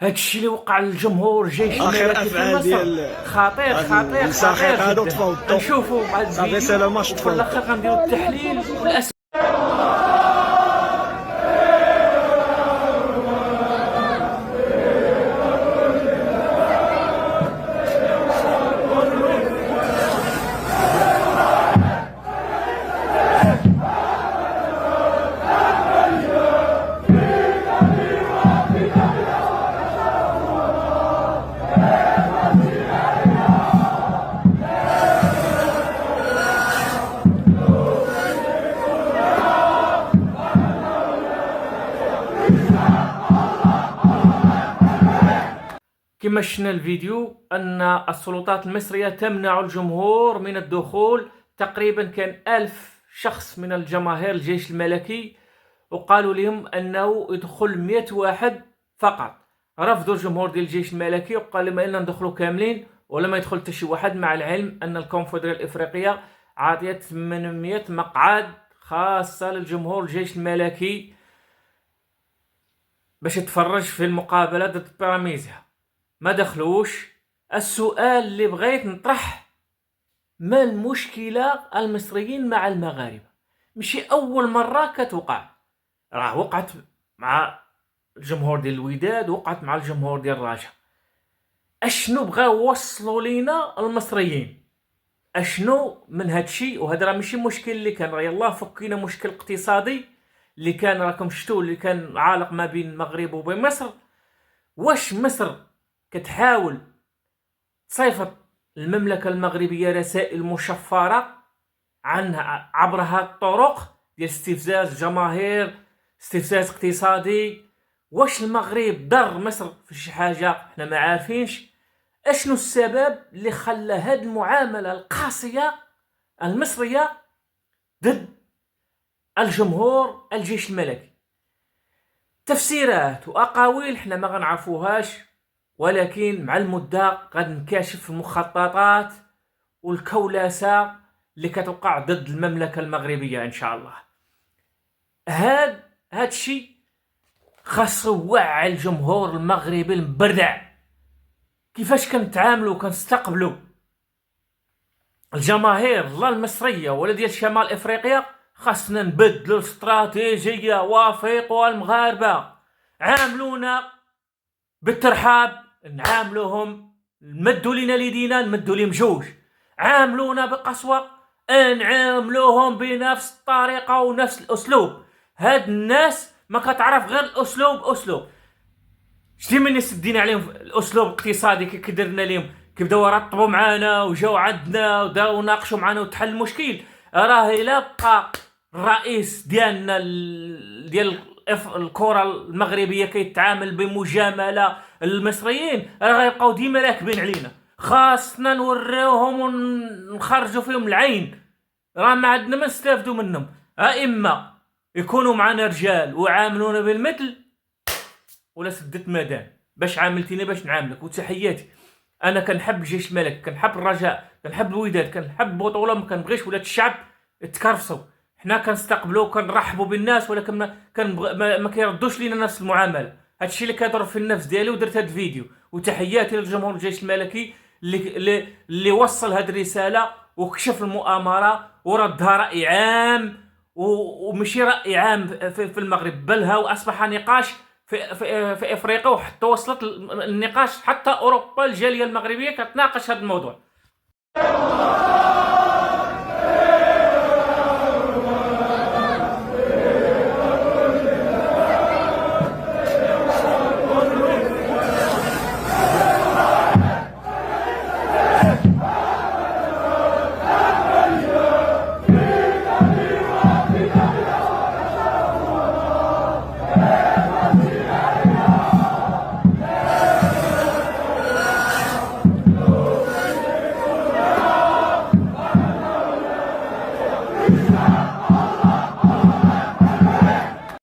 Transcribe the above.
هادشي اللي وقع للجمهور الجيش اخر الملكي في افعال مصر ديال خطير خطير الساخط هادو جدا. طفاو الضوء. نشوفوا مع صافي الفيديو سلامة وفي طفاو الاخر غنديروا التحليل والاسئله. كما شفنا الفيديو أن السلطات المصرية تمنع الجمهور من الدخول. تقريبا كان 1000 شخص من الجماهير الجيش الملكي، وقالوا لهم أنه يدخل 100 واحد فقط. رفضوا الجمهور ديال الجيش الملكي وقال لهم إننا ندخلوا كاملين ولا ما يدخل حتى شي واحد، مع العلم أن الكونفدرالية الإفريقية عاطية 800 مقعد خاصة للجمهور الجيش الملكي باش يتفرج في المقابلة ضد بيراميديا. ما دخلوش. السؤال اللي بغيت نطرح: ما المشكلة المصريين مع المغاربة؟ ماشي أول مرة كتوقع، راه وقعت مع الجمهور ديال الوداد، وقعت مع الجمهور ديال الرجاء. اشنو بغاو وصلوا لينا المصريين؟ اشنو من هادشي؟ وهذا راه ماشي مشكل اللي كان، راه يلاه فكينا مشكل اقتصادي اللي كان، راكم شفتوا اللي كان عالق ما بين المغرب وبين مصر. واش مصر كتحاول تصيفط المملكة المغربية رسائل مشفرة عنها عبر هاد الطرق ديال استفزاز جماهير، استفزاز اقتصادي؟ واش المغرب ضر مصر في شي حاجة؟ حنا ما عارفينش. اشنو السبب اللي خلى هاد المعاملة القاسية المصرية ضد الجمهور الجيش الملكي؟ تفسيرات واقاويل حنا ما غنعرفوهاش، ولكن مع المدة غادي نكاشف المخططات والكولاسة اللي كتوقع ضد المملكة المغربية ان شاء الله. هادشي خاصو يوعي الجمهور المغربي المبردع كيفاش كنتعاملوا وكنستقبلوا الجماهير لا المصرية ولا ديال شمال افريقيا. خاصنا نبدلوا الاستراتيجية. وافقوا المغاربة، عاملونا بالترحاب نعاملوهم، نمدوا لينا ليدينا نمدوا ليهم جوج. عاملونا بقسوة نعاملوهم بنفس الطريقة ونفس الاسلوب. هاد الناس ما كتعرف غير الاسلوب اسلوب. شتي من سدينا عليهم الاسلوب الاقتصادي كي درنا لهم، كي بداو يرطبوا معانا وجاو عندنا وبداو يناقشوا معانا وتحل المشكل. راه الا بقى الرئيس ديالنا ديال الكره المغربيه كيتعامل بمجامله المصريين، راه غيبقاو ديما راكبين علينا. خاصنا نوريوهم ونخرجوا فيهم العين. راه ما عندنا ما نستافدوا منهم. اما يكونوا معنا رجال وعاملونا بالمثل، ولا سدت مدام باش عاملتيني باش نعاملك. وتحياتي، انا كنحب الجيش الملكي، كنحب الرجاء، كنحب الوداد، كنحب البطوله، ما كنبغيش ولاد الشعب يتكرفسوا. حنا كنستقبلوا وكنرحبوا بالناس، ولكن ما كيردوش لينا نفس المعامله. هادشي اللي كيضر في النفس ديالي ودرت هاد الفيديو. وتحياتي للجمهور الجيش الملكي اللي وصل هاد الرساله وكشف المؤامره وردها راي عام، ومشي راي عام في المغرب، بل هو اصبح نقاش في افريقيا، وحتى وصلت النقاش حتى اوروبا. الجاليه المغربيه كتناقش هذا الموضوع.